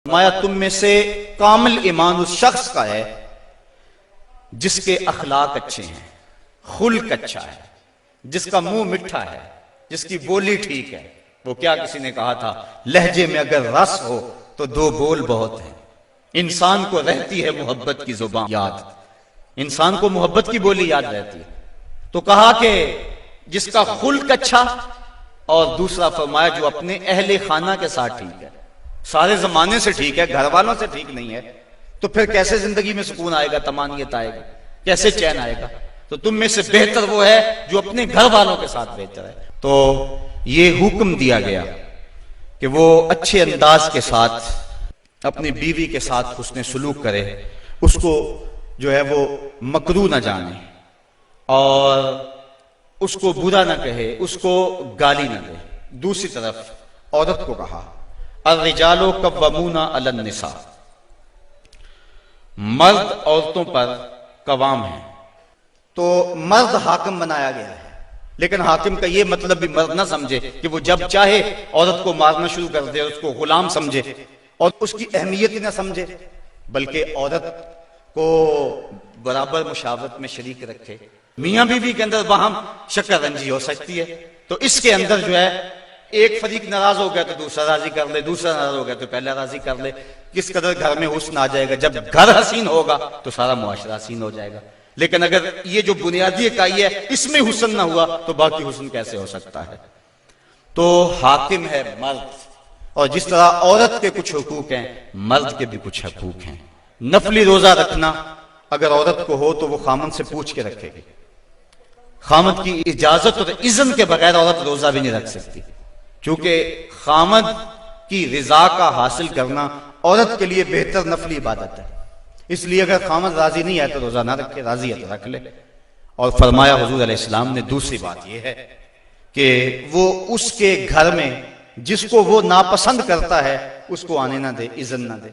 فرمایا تم میں سے کامل ایمان اس شخص کا ہے جس کے اخلاق اچھے ہیں، خلق اچھا ہے، جس کا منہ میٹھا ہے، جس کی بولی ٹھیک ہے۔ وہ کیا کسی نے کہا تھا، لہجے میں اگر رس ہو تو دو بول بہت ہیں۔ انسان کو رہتی ہے محبت کی زبان یاد، انسان کو محبت کی بولی یاد رہتی ہے۔ تو کہا کہ جس کا خلق اچھا، اور دوسرا فرمایا جو اپنے اہل خانہ کے ساتھ ٹھیک ہے، سارے زمانے سے ٹھیک ہے، گھر والوں سے ٹھیک نہیں ہے، تو پھر کیسے زندگی میں سکون آئے گا، طمانینت آئے گا، کیسے چین آئے گا؟ تو تم میں سے بہتر وہ ہے جو اپنے گھر والوں کے ساتھ بہتر ہے۔ تو یہ حکم دیا گیا کہ وہ اچھے انداز کے ساتھ اپنی بیوی کے ساتھ حسن سلوک کرے، اس کو جو ہے وہ مکروہ نہ جانے، اور اس کو برا نہ کہے، اس کو گالی نہ دے۔ دوسری طرف عورت کو کہا الرجال قوامون علی النساء، مرد عورتوں پر قوام ہیں، تو مرد حاکم بنایا گیا ہے، لیکن حاکم کا یہ مطلب بھی مرد نہ سمجھے کہ وہ جب چاہے عورت کو مارنا شروع کر دے، اس کو غلام سمجھے اور اس کی اہمیت ہی نہ سمجھے، بلکہ عورت کو برابر مشاورت میں شریک رکھے۔ میاں بیوی کے اندر باہم شکر رنجی ہو سکتی ہے، تو اس کے اندر جو ہے ایک فریق ناراض ہو گیا تو دوسرا راضی کر لے، دوسرا ناراض ہو گیا تو پہلا راضی کر لے۔ کس قدر گھر میں حسن آ جائے گا، جب گھر حسین ہوگا تو سارا معاشرہ حسین ہو جائے گا۔ لیکن اگر یہ جو بنیادی اکائی ہے اس میں حسن نہ ہوا تو باقی حسن کیسے ہو سکتا ہے؟ تو حاکم ہے مرد، اور جس طرح عورت کے کچھ حقوق ہیں، مرد کے بھی کچھ حقوق ہیں۔ نفلی روزہ رکھنا اگر عورت کو ہو تو وہ خامن سے پوچھ کے رکھے گی، خامد کی اجازت اور اذن کے بغیر عورت روزہ بھی نہیں رکھ سکتی، چونکہ خامد کی رضا کا حاصل کرنا عورت کے لیے بہتر نفلی عبادت ہے۔ اس لیے اگر خامد راضی نہیں ہے تو روزہ نہ رکھے، راضی ہے تو رکھ لے۔ اور فرمایا حضور علیہ السلام نے دوسری بات یہ ہے کہ وہ اس کے گھر میں جس کو وہ ناپسند کرتا ہے اس کو آنے نہ دے، اذن نہ دے۔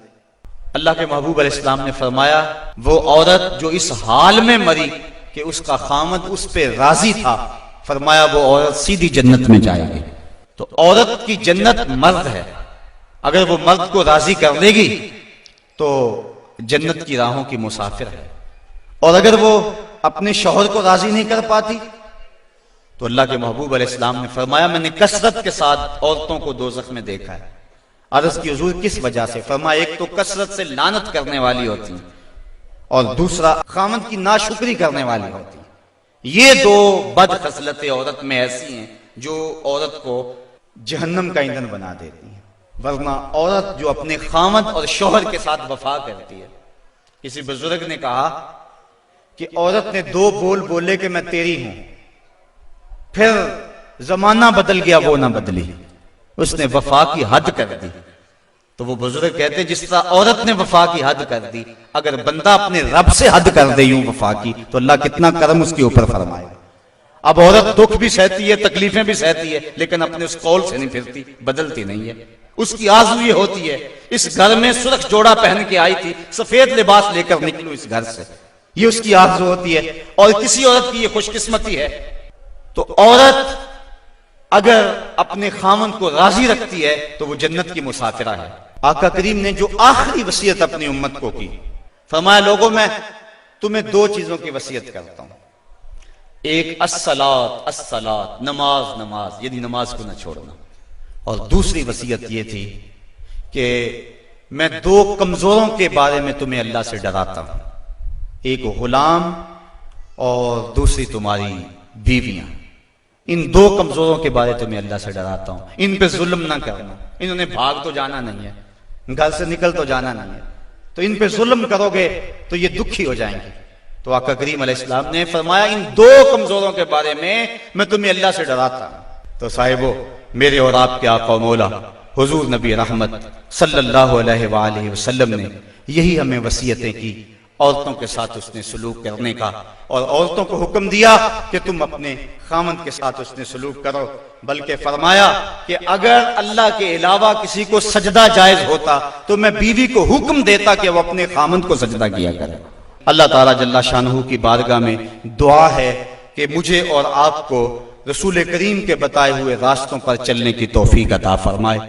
اللہ کے محبوب علیہ السلام نے فرمایا وہ عورت جو اس حال میں مری کہ اس کا خامد اس پہ راضی تھا، فرمایا وہ عورت سیدھی جنت میں جائے گی۔ تو عورت کی جنت مرد ہے، اگر وہ مرد کو راضی کر لے گی تو جنت کی راہوں کی مسافر ہے، اور اگر وہ اپنے شوہر کو راضی نہیں کر پاتی تو اللہ کے محبوب علیہ السلام نے فرمایا میں نے کثرت کے ساتھ عورتوں کو دوزخ میں دیکھا ہے۔ عرض کی حضور کس وجہ سے؟ فرمایا ایک تو کثرت سے لعنت کرنے والی ہوتی ہیں، اور دوسرا خامد کی ناشکری کرنے والی ہوتی ہیں۔ یہ دو بد خصلتیں عورت میں ایسی ہیں جو عورت کو جہنم کا ایندھن بنا دیتی ہیں۔ ورنہ عورت جو اپنے خامد اور شوہر کے ساتھ وفا کرتی ہے، کسی بزرگ نے کہا کہ عورت نے دو بول بولے کہ میں تیری ہوں، پھر زمانہ بدل گیا وہ نہ بدلی، اس نے وفا کی حد کر دی۔ تو وہ بزرگ کہتے ہیں جس طرح عورت نے وفا کی حد کر دی، اگر بندہ اپنے رب سے حد کر دے یوں وفا کی تو اللہ کتنا کرم اس کے اوپر فرمائے۔ اب عورت دکھ بھی سہتی ہے، تکلیفیں بھی سہتی ہے، لیکن اپنے اس قول سے نہیں پھرتی، بدلتی نہیں ہے۔ اس کی آرزو یہ ہوتی ہے اس گھر میں سرخ جوڑا پہن کے آئی تھی، سفید لباس لے کر نکلوں اس گھر سے، یہ اس کی آرزو ہوتی ہے۔ اور کسی عورت کی یہ خوش قسمتی ہے۔ تو عورت اگر اپنے خامن کو راضی رکھتی ہے تو وہ جنت کی مسافرہ ہے۔ آقا کریم نے جو آخری وصیت اپنی امت کو کی، فرمایا لوگوں میں تمہیں دو چیزوں کی وصیت کرتا ہوں، ایک الصلاۃ الصلاۃ، نماز نماز، یعنی نماز کو نہ چھوڑنا، اور دوسری وصیت یہ تھی کہ میں دو کمزوروں کے بارے میں تمہیں اللہ سے ڈراتا ہوں، ایک غلام اور دوسری تمہاری بیویاں۔ ان دو کمزوروں کے بارے تمہیں اللہ سے ڈراتا ہوں، ان پہ ظلم نہ کرنا، انہوں نے بھاگ تو جانا نہیں ہے، گھر سے نکل تو جانا نہیں ہے، تو ان پہ ظلم کرو گے تو یہ دکھی ہو جائیں گے۔ تو آقا کریم علیہ السلام نے فرمایا ان دو کمزوروں کے بارے میں تمہیں اللہ سے ڈراتا ہوں۔ تو صاحبو، میرے اور آپ کے آقا و مولا حضور نبی رحمت صلی اللہ علیہ وآلہ وسلم نے یہی ہمیں وصیتیں کی، عورتوں کے ساتھ اس نے سلوک کرنے کا، اور عورتوں کو حکم دیا کہ تم اپنے خامند کے ساتھ اس نے سلوک کرو، بلکہ فرمایا کہ اگر اللہ کے علاوہ کسی کو سجدہ جائز ہوتا تو میں بیوی کو حکم دیتا کہ وہ اپنے خامند کو سجدہ کیا کرے۔ اللہ تعالیٰ جل شانہ کی بارگاہ میں دعا ہے کہ مجھے اور آپ کو رسول کریم کے بتائے ہوئے راستوں پر چلنے کی توفیق عطا فرمائے۔